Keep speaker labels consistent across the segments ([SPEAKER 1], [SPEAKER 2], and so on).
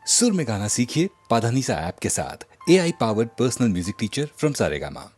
[SPEAKER 1] सुर में गाना सीखिए पाधानीसा ऐप के साथ। AI powered personal music teacher from Saregama.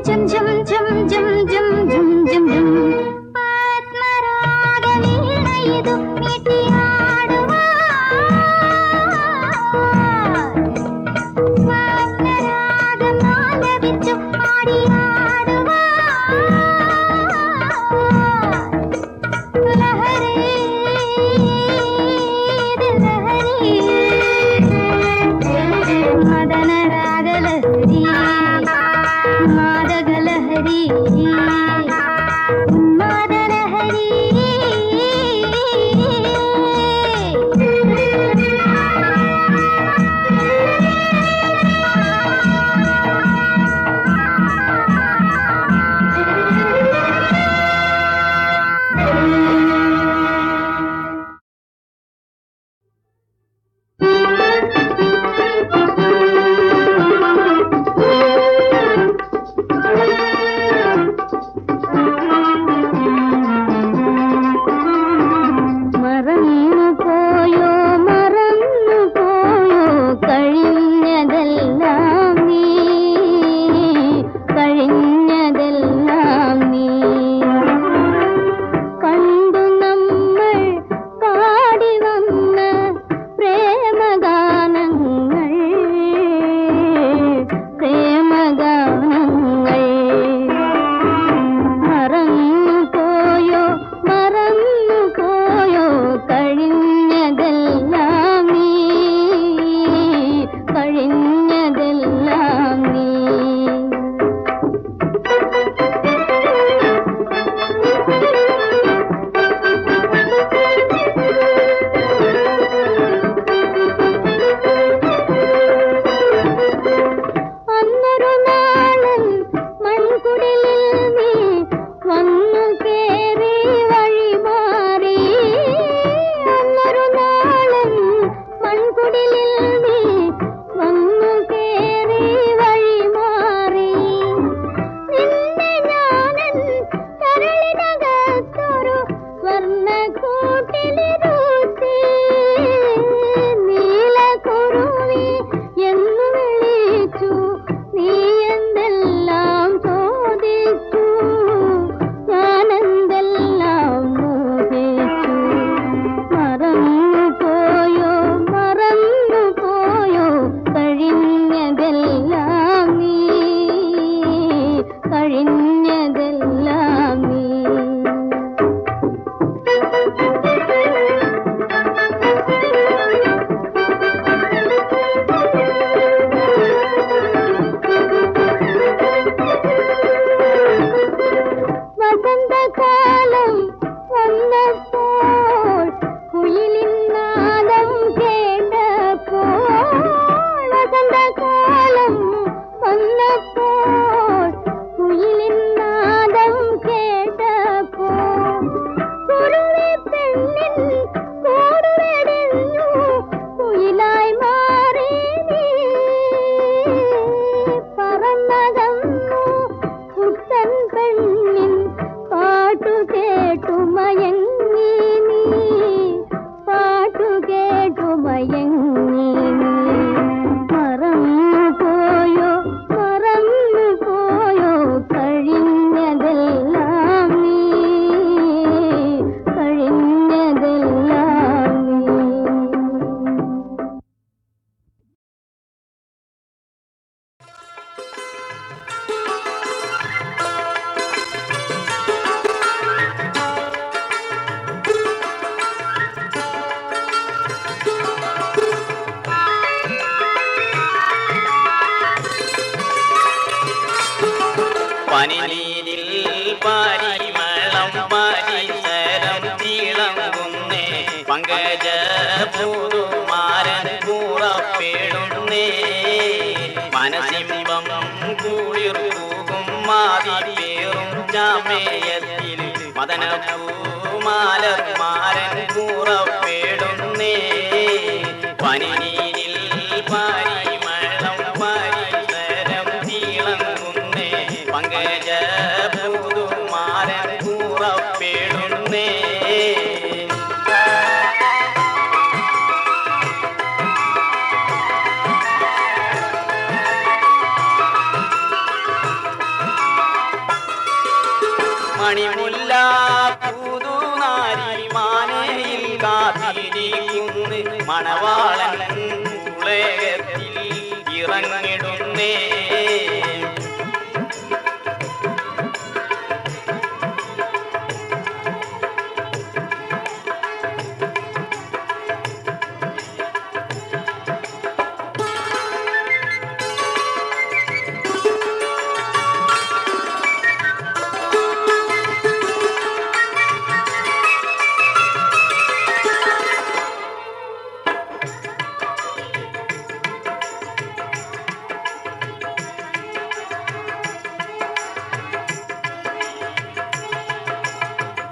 [SPEAKER 2] झुम झुम झुम झुम झुम झुम झुम झुम ಆತ್ಮರಾಗ ವೀಣೆಯಿದು ಮಿಟಿಯಾಡುವ ಆತ್ಮರಾಗ ಮಾಲವಿಚ್ಚು ಆಡಿಯಾಡುವ ಲಹರಿ ಲಹರಿ ಮದನ ರಾಗ ಲಹರಿ ಮಾದಗ ಲಹರಿ ಉನ್ಮಾದ ಲಹರಿ മറന്നു പോയോ കഴിഞ്ഞതെല്ലാം നീ കഴിഞ്ഞതെല്ലാം നീ കണ്ടു നമ്മൾ പാടി വന്ന പ്രേമഗാനങ്ങൾ പ്രേമഗാനങ്ങൾ മറന്നു പോയോ കഴിഞ്ഞതെല്ലാം നീ കഴിഞ്ഞതെല്ലാം നീ അന്നൊരു നാളൻ മൺകുടിലിൽ നീ വന്നു കേറി വഴി മാറി അന്നൊരു നാളൻ മൺകുടിലിൽ നീ വന്നു കേറി വഴി മാറി നിന്നെ ഞാനൻ കരളിനകത്തൊരു സ്വർണ്ണക്കൂട്ടിലിരുത്തി നീലക്കുരുവി എന്നു വിളിച്ചു നീ എന്തെല്ലാം ചോദിച്ചു ഞാനെന്തെല്ലാം മോഹിച്ചു മറന്നു പോയോ കഴിഞ്ഞതെല്ലാം നീ കഴിഞ്ഞതെല്ലാം നീ വസന്തകാലം വന്നപ്പോൾ കുയിലിൻ നാദം കേട്ടപ്പോൾ വസന്തകാലം വന്നപ്പോൾ കുയിലിൻ നാദം കേട്ടപ്പോൾ കുരുവി പെണ്ണിൻ കൂടുവെടിഞ്ഞു കുയിലായി മാറി നീ പറന്നകന്നു കുട്ടൻ പെണ്ണിൻ പാട്ടു കേട്ടു മയങ്ങി നീ പാട്ടു കേട്ടു മയങ്ങി നീ മറന്നു പോയോ കഴിഞ്ഞതെല്ലാം നീ കഴിഞ്ഞതെല്ലാം നീ
[SPEAKER 3] പനിനീരിൽ പരിമളം പരിസരം തിളങ്ങുന്നേ പങ്കജ പൂതുമാരൻ കൂറപ്പെടുന്നേ മനസിംബം കുളിർകൂകും മാതിപ്പേറും ജാമേയത്തിൽ മദനപ്പൂമാലർമാരൻ കൂറപ്പെടുന്നേ പനിനീരിൽ പരിമളം പരിസരം തിളങ്ങുന്നേ പങ്കജ പൂതുമാരൻ കൂറപ്പെടുന്നേ മണിമുല്ല പുതുനാരി മാനയിൽ കാത്തിരിക്കുന്നു മണവാളൻ ഉളകത്തിൽ ഇറങ്ങിടുന്നേ.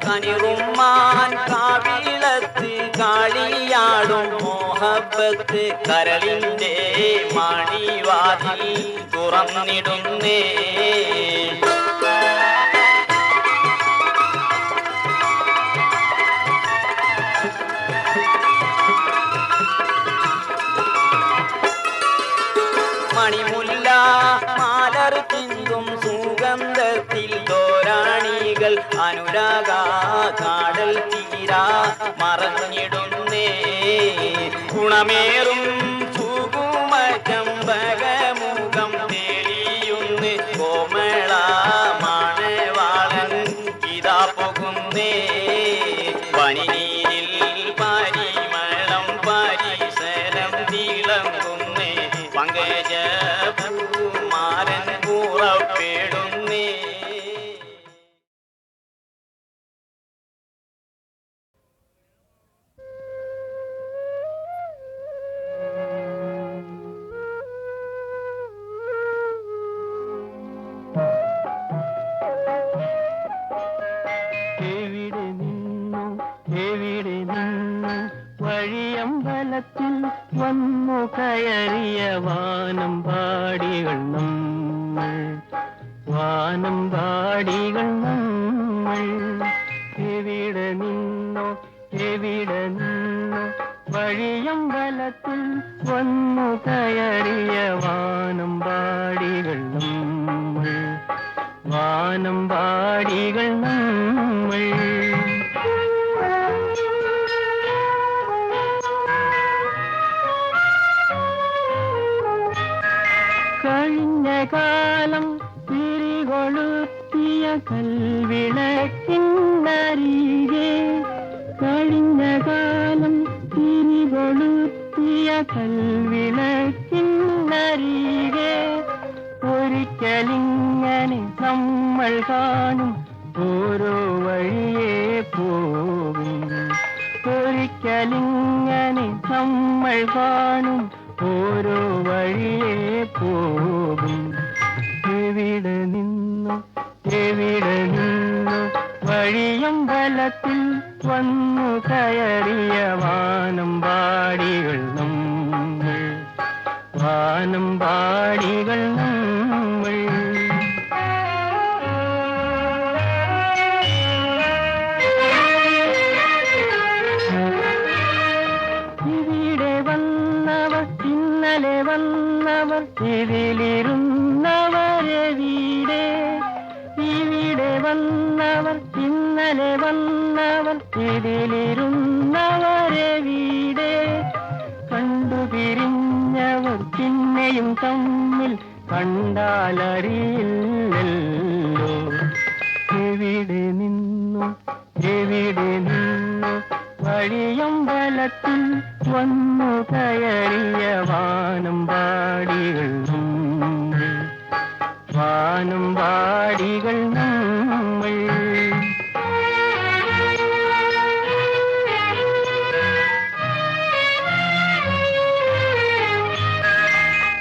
[SPEAKER 3] കനിറുമ്മാൻ കാവിളത്ത് കാളിയാടും മോഹബത്ത് കരളിൻ്റെ മണിവാതിൽ തുറന്നിടുന്നേ. മണിമുല്ല മാലർ ചിന്തും സുഗന്ധത്തിൽ തോരാണികൾ അനുരാഗ കാടൽ തീരാ മറഞ്ഞിടുന്നേ. ഗുണമേറും സുകുമ ചമ്പകമുഖം തെളിയുന്ന് കോമള മണവാളൻ ഇതാ പോകുന്നേ. പനിനീരിൽ പരിമളം പരിസരം തിളങ്ങുന്നേ. പങ്കജ പൂമാരൻ പുറപ്പെടുന്നേ.
[SPEAKER 4] വഴിയമ്പലത്തിൽ വന്നു കയറിയ വാനമ്പാടികൾ നമ്മൾ, വാനമ്പാടികൾ നമ്മൾ. എവിടെ നിന്നോ എവിടെ നിന്നോ വഴിയമ്പലത്തിൽ വന്നു കയറിയ വാനമ്പാടികൾ നമ്മൾ, വാനമ്പാടികൾ നമ്മൾ. കഴിഞ്ഞ കാലം തിരികൊളുത്തിയ കൽവിളക്കിന്നരികെ, കഴിഞ്ഞ കാലം തിരികൊളുത്തിയ കൽവിളക്കിന്നരികെ ഒരിക്കലിങ്ങനെ നമ്മൾ കാണും ഓരോ വഴിയെ പോകും, ഒരിക്കലിങ്ങനെ നമ്മൾ കാണും ഓരോ വഴിയെ പോകും. എവിടെ നിന്നു എവിടെ നിന്നു വഴിയമ്പലത്തിൽ വന്നു കയറിയ വാനമ്പാടികൾ നമ്മൾ, വാനമ്പാടികൾ നമ്മൾ. ഇവിടെ വന്നവർ ഇന്നലെ വന്നവർ ഇതിലിരുന്നവരെവിടെ, ഇവിടെ വന്നവർ ഇന്നലെ വന്നവർ ഇതിലിരുന്നവരെവിടെ. കണ്ടുപിരിഞ്ഞവർ പിന്നെയും തമ്മിൽ കണ്ടാലറിയില്ലല്ലോ. എവിടെ നിന്നു എവിടെ നിന്നു വഴിയമ്പലത്തിൽ വന്നു കയറിയ വാനമ്പാടികൾ നമ്മൾ, വാനമ്പാടികൾ നമ്മൾ.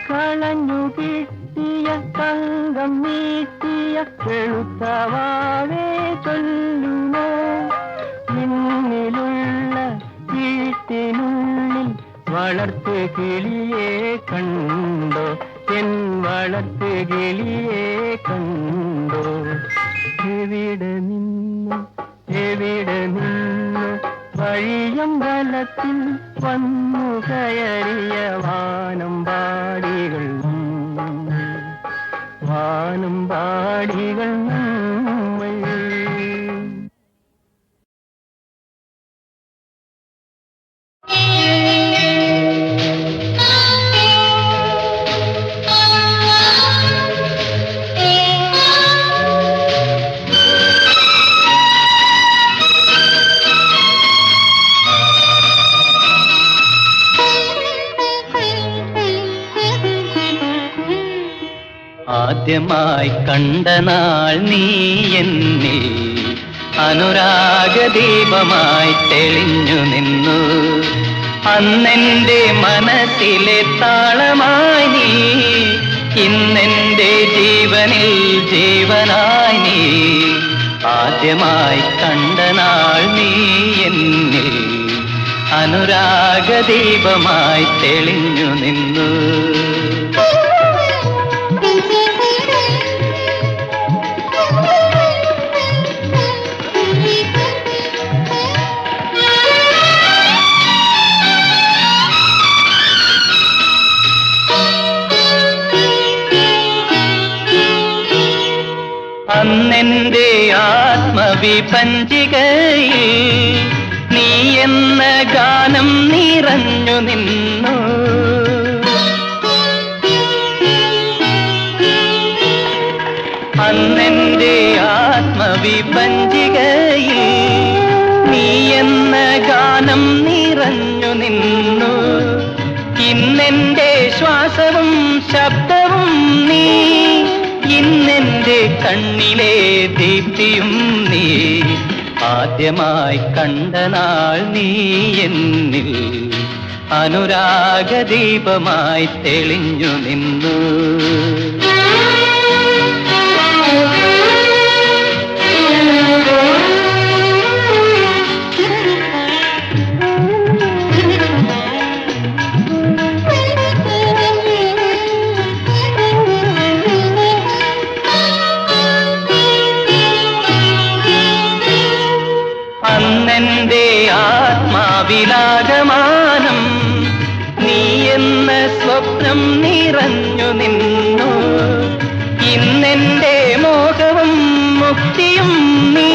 [SPEAKER 4] കളഞ്ഞു കിട്ടിയ തങ്കം നീട്ടിയ വെളുത്തവാവേ ചൊല്ലുമോ, നിന്നിലുള്ള വീട്ടിനുള്ളിൽ വളർത്തു കിളിയെ കണ്ടോ, എൻ വളർത്തു കിളിയെ കണ്ടോ. എവിടെ നിന്നു എവിടെ നിന്നു വഴിയമ്പലത്തിൽ വന്നു കയറിയ വാനമ്പാടികൾ നമ്മൾ, വാനമ്പാടികൾ നമ്മൾ. ആദ്യമായി കണ്ട നാൾ നീ എന്നിൽ അനുരാഗദീപമായി തെളിഞ്ഞു നിന്നു. അന്നെന്റെ മനസ്സിലെ താളമായി നീ, ഇന്നെന്റെ ജീവനിൽ ജീവനായി നീ. ആദ്യമായി കണ്ട നാൾ നീ എന്നിൽ അനുരാഗദീപമായി തെളിഞ്ഞു നിന്നു. അന്നെന്റെ ആത്മവിപഞ്ചികയിൽ നീ എന്ന ഗാനം നിറഞ്ഞു നിന്നു. അന്നെന്റെ ആത്മവിപഞ്ചികയിൽ നീ എന്ന ഗാനം നിറഞ്ഞു നിന്നു. ഇന്നെന്റെ ശ്വാസവും ശബ്ദവും നീ, ഇന്നെന്റെ കണ്ണിലെ ദീപ്തിയും നീ. ആദ്യമായി കണ്ട നാൾ നീ എന്നിൽ അനുരാഗദീപമായി തെളിഞ്ഞു നിന്നു. അന്നെന്റെ ആത്മാവിലാകമാനം നീ എന്ന സ്വപ്നം നിറഞ്ഞു നിന്നു. ഇന്നെന്റെ മോഹവും മുക്തിയും നീ,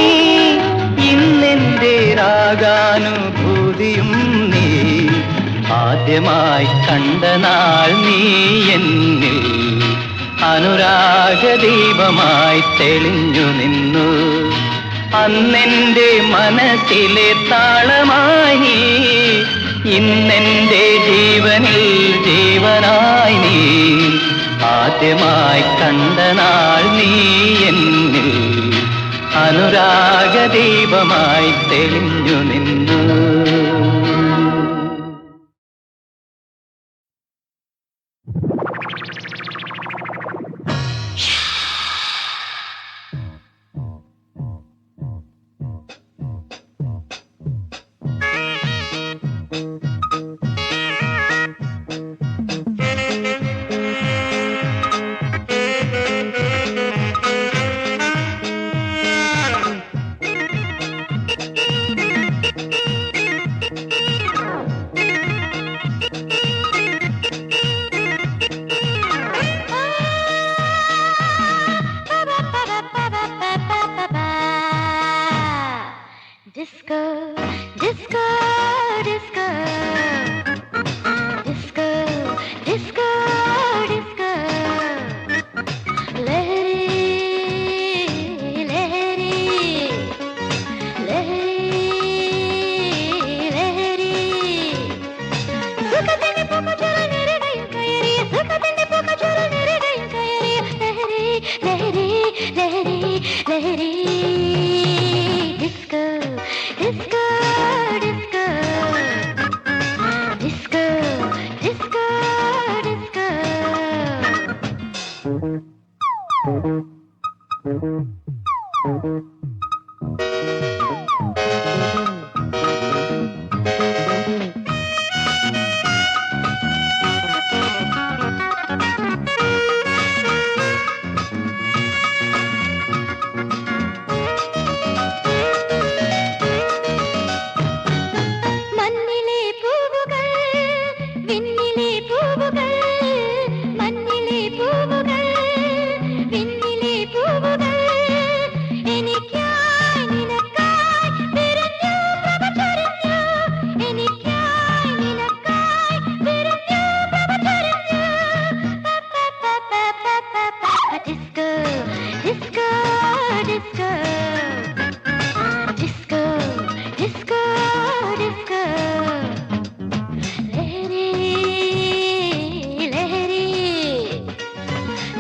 [SPEAKER 4] ഇന്നെന്റെ രാഗാനുഭൂതിയും നീ. ആദ്യമായി കണ്ട നാൾ നീ എന്നിൽ അനുരാഗദീപമായി തെളിഞ്ഞു നിന്നു. അന്നെന്റെ മനസ്സിലെ താളമായി നീ, ഇന്നെന്റെ ജീവനിൽ ജീവനായി നീ. ആദ്യമായി കണ്ട നാൾ നീ എന്നിൽ അനുരാഗദീപമായി തെളിഞ്ഞു നിന്നു.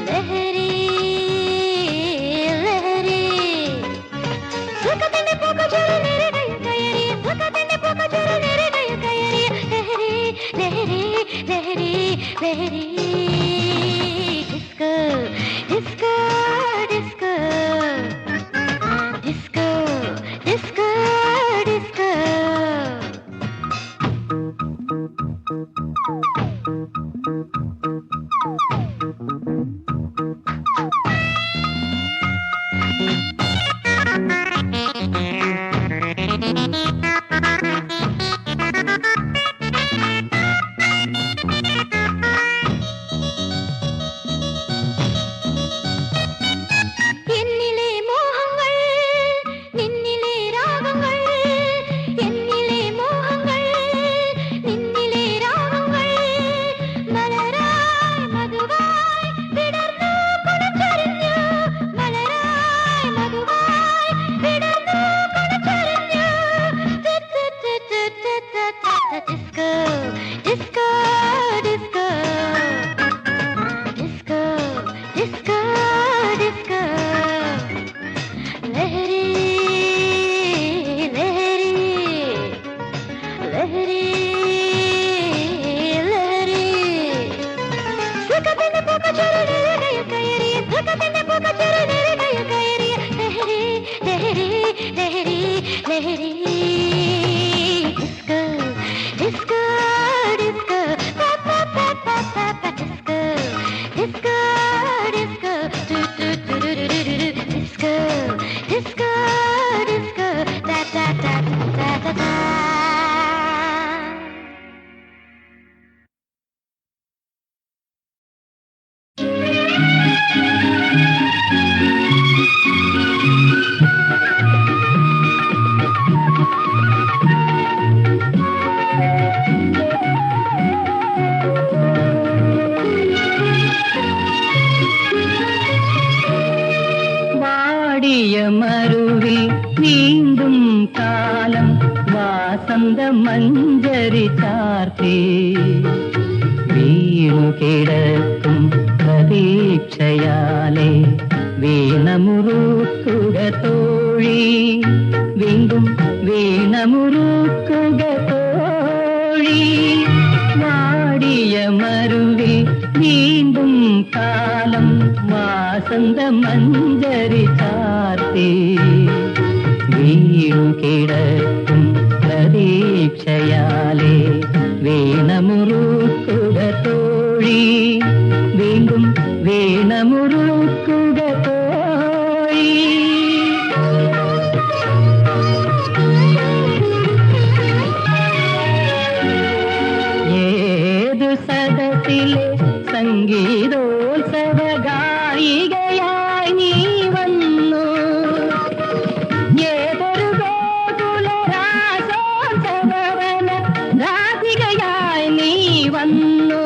[SPEAKER 2] ലഹരി ലഹരി disco disco disco disco disco disco
[SPEAKER 4] മരുവിൽ വീണ്ടും കാലം വാസന്ത മഞ്ജരി ചാർത്തി വീണു കിടക്കും പ്രതീക്ഷയാലെ വീണമുറുക്കുക തോഴി വീണ്ടും വീണമുറുക്കുക തോഴി വാടിയ മരുവിൽ വീണ്ടും കാലം വാസന്ത മഞ്ജരി ചാർത്തി വീണു കിടക്കും പ്രതീക്ഷയാലെ വീണമുറുക്കുക തോഴി വീണ്ടും വീണമുറുക്കുക തോഴി ഏതു സദസ്സിലെ സംഗീതോത്സവ ഗായികയായി നീ വന്നു ഏതൊരു ഗോകുല രാസോത്സവവന രാധികയായി നീ വന്നു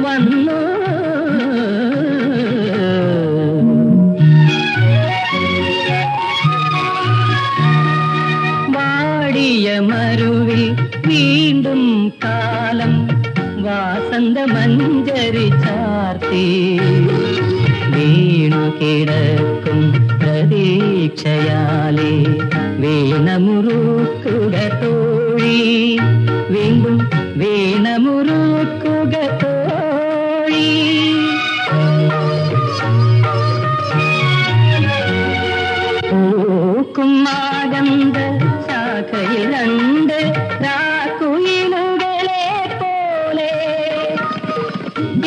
[SPEAKER 4] വന്നു വാടിയ മരുവിൽ വീണ്ടും കാലം വാസന്ത മഞ്ജരി ചാർത്തി വീണു കിടക്കും പ്രതീക്ഷയാലെ വീണമുറുക്കുക തോഴി വീണ്ടും വീണമുറുക്കുക തോഴി പൂക്കും ആനന്ദ ശാഖയിലുണ്ട് രാക്കുയിലുകളെ പോലെ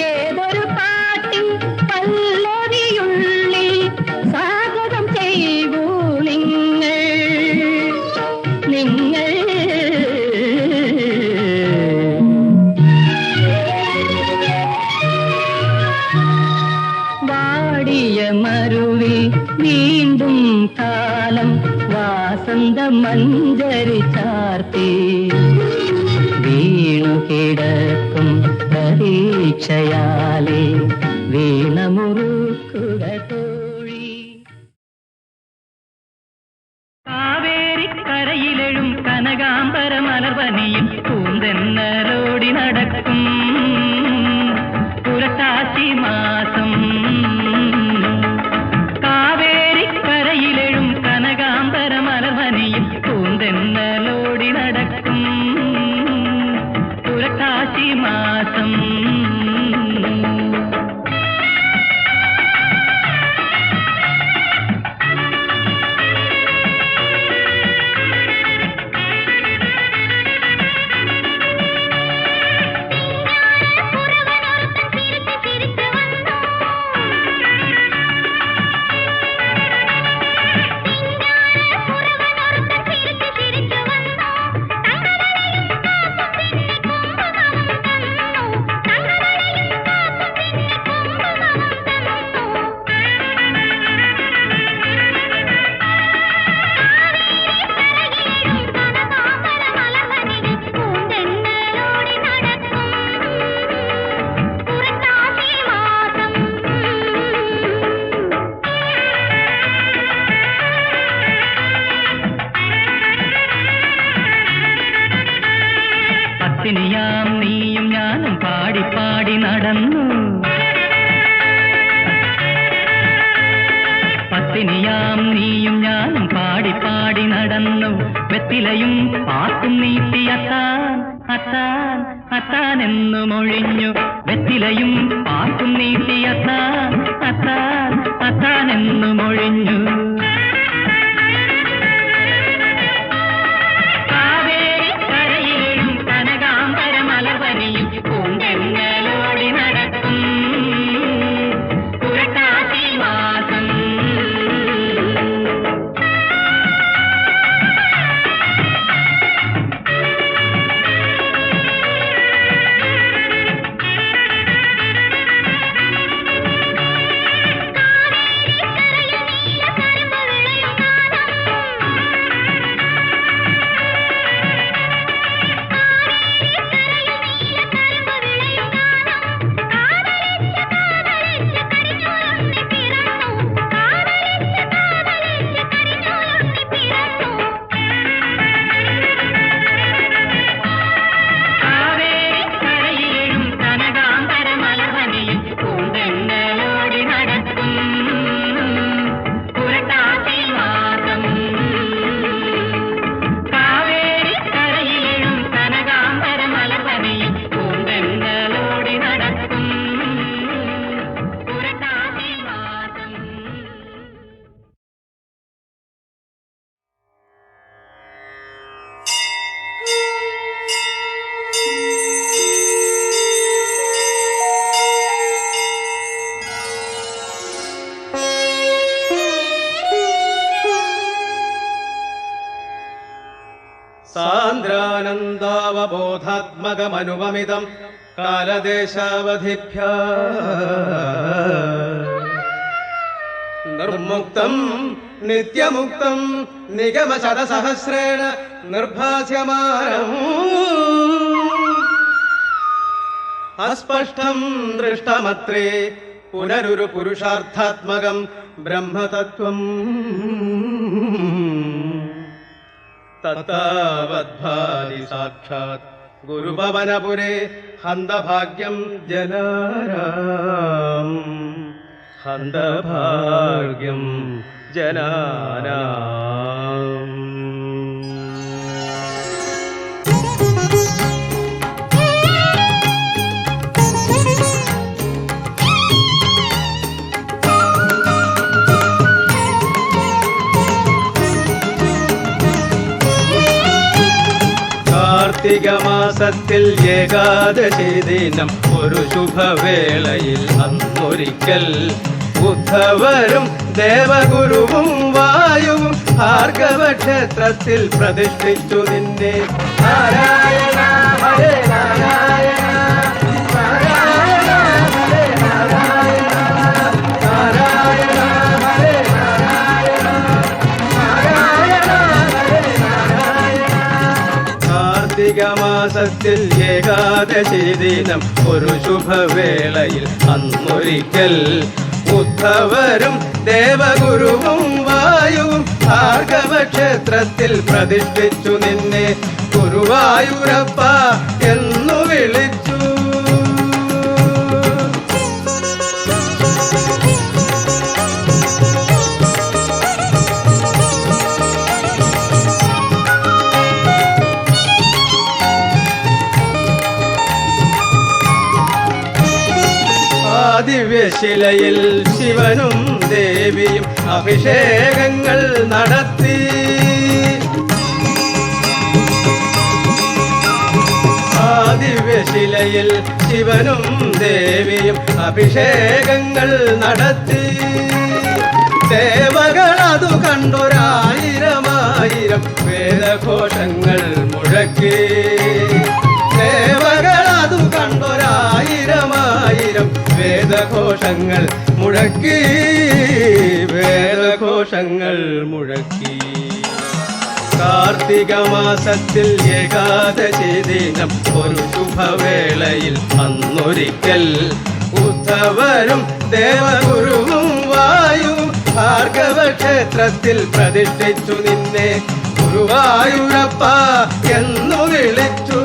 [SPEAKER 4] ഏതൊരു പാട്ടിൻ പല്ലവിയുള്ളിൽ സ്വാഗതം ചെയ്യൂ നിങ്ങൾ നിങ്ങൾ വാടിയ മരുവിൽ വീണ്ടും കാലം വാസന്ത മഞ്ജരി ചാർത്തി വീണു കിടക്കും പ്രതീക്ഷയാലെ വീണമുറുക്കുക തോഴി കാവേരിക്കരയിലെഴും കനകാംബര മലർവനിയിൽ പൂന്തെന്നലോടി നടക്കും പുരട്ടാശി മാസം കാവേരിക്കരയിലെഴും കനകാംബര മലർവനിയിൽ പൂന്തെന്നലോടി നടക്കും പുരട്ടാശി മാസം നടന്നു വെത്തിലയും പാത്തും നീട്ടി അത്താൻ അത്താൻ അത്താൻ എന്നു മൊഴിഞ്ഞു വെത്തിലയും പാത്തും നീട്ടി അത്താൻ അത്താൻ അത്താൻ എന്നു മൊഴിഞ്ഞു കാവേരി കരയിലും കനകാംബര മലർവനിയും പൂങ്കെങ്ങലോടി നടക്കും പുരട്ടാസി മാസം
[SPEAKER 5] സാന്ദ്രാനന്ദാവബോധാത്മകമനുപമിതം കാലദേശാവധിഭ്യ നിർമുക്തം നിത്യമുക്തം നിഗമശതസഹസ്രേണ നിർഭാസ്യമാനം അസ്പഷ്ടം ദൃഷ്ടമത്രേ പുനരുരു പുരുഷാർത്ഥാത്മകം ബ്രഹ്മതത്വം തത്താവദ്ഭാതി സാക്ഷാത് ഗുരുഭവനപുരേ ഹന്തഭാഗ്യം ജനാനാം ഹന്തഭാഗ്യം ജനാനാം. കാർത്തിക മാസത്തിൽ ഏകാദശി ദിനം ഒരു ശുഭവേളയിൽ അന്നൊരിക്കൽ ഉദ്ധവരും ദേവഗുരുവും വായുവും ഭാർഗവ ക്ഷേത്രത്തിൽ പ്രതിഷ്ഠിച്ചു നിന്നെ. നാരായണ ഹരേ നാരായണ നാരായണ ഹരേ നാരായണ നാരായണ ഹരേ നാരായണ നാരായണ ഹരേ നാരായണ. കാർത്തിക മാസത്തിൽ ഏകാദശി ദിനം ഒരു ശുഭവേളയിൽ അന്നൊരിക്കൽ ഉദ്ധവരും ദേവഗുരുവും വായുവും ഭാർഗവ ക്ഷേത്രത്തിൽ പ്രതിഷ്ഠിച്ചു നിന്നെ. ഗുരുവായൂരപ്പ എന്നു വിളിച്ചു. ദിവ്യശിലയിൽ ശിവനും ദേവിയും അഭിഷേകങ്ങൾ നടത്തി. ദിവ്യശിലയിൽ ശിവനും ദേവിയും അഭിഷേകങ്ങൾ നടത്തി. ദേവകളതു കണ്ടൊരായിരമായിരം വേദഘോഷങ്ങൾ മുഴക്കി. ദേവകളതു കണ്ടൊരായിരമായിരം വേദഘോഷങ്ങൾ മുഴക്കി. വേദഘോഷങ്ങൾ മുഴക്കി. കാർത്തിക മാസത്തിൽ ഏകാദശി ദിനം ഒരു ശുഭവേളയിൽ അന്നൊരിക്കൽ ഉദ്ധവരും ദേവഗുരുവും വായുവും ഭാർഗവ ക്ഷേത്രത്തിൽ പ്രതിഷ്ഠിച്ചു നിന്നെ. ഗുരുവായൂരപ്പ എന്നു വിളിച്ചു.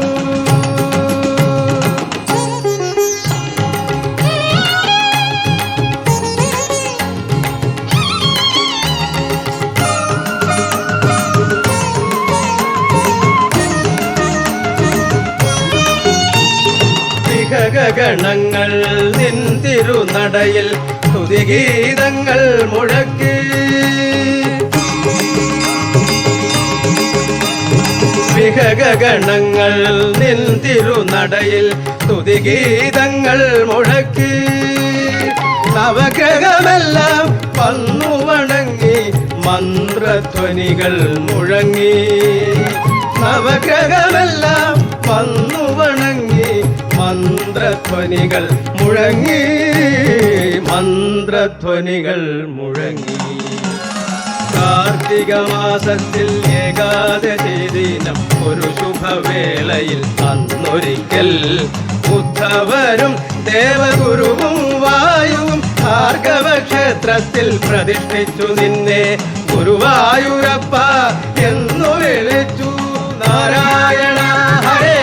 [SPEAKER 5] വിഹഗഗണങ്ങൾ നിൻ തിരുനടയിൽ സ്തുതിഗീതങ്ങൾ മുഴക്കി. വിഹഗഗണങ്ങൾ നിൻ തിരുനടയിൽ സ്തുതിഗീതങ്ങൾ മുഴക്കി. നവഗ്രഹമെല്ലാം വന്നു വണങ്ങി മന്ത്രധ്വനികൾ മുഴങ്ങി. നവഗ്രഹമെല്ലാം വന്നു വണങ്ങി മന്ത്രധ്വനികൾ മുഴങ്ങി. മന്ത്രധ്വനികൾ മുഴങ്ങി. കാർത്തിക മാസത്തിൽ ഏകാദശി ദിനം ഒരു ശുഭവേളയിൽ അന്നൊരിക്കൽ ഉദ്ധവരും ദേവഗുരുവും വായുവും ഭാർഗവ ക്ഷേത്രത്തിൽ പ്രതിഷ്ഠിച്ചു നിന്നെ ഗുരുവായൂരപ്പ എന്നു വിളിച്ചു. നാരായണ ഹരേ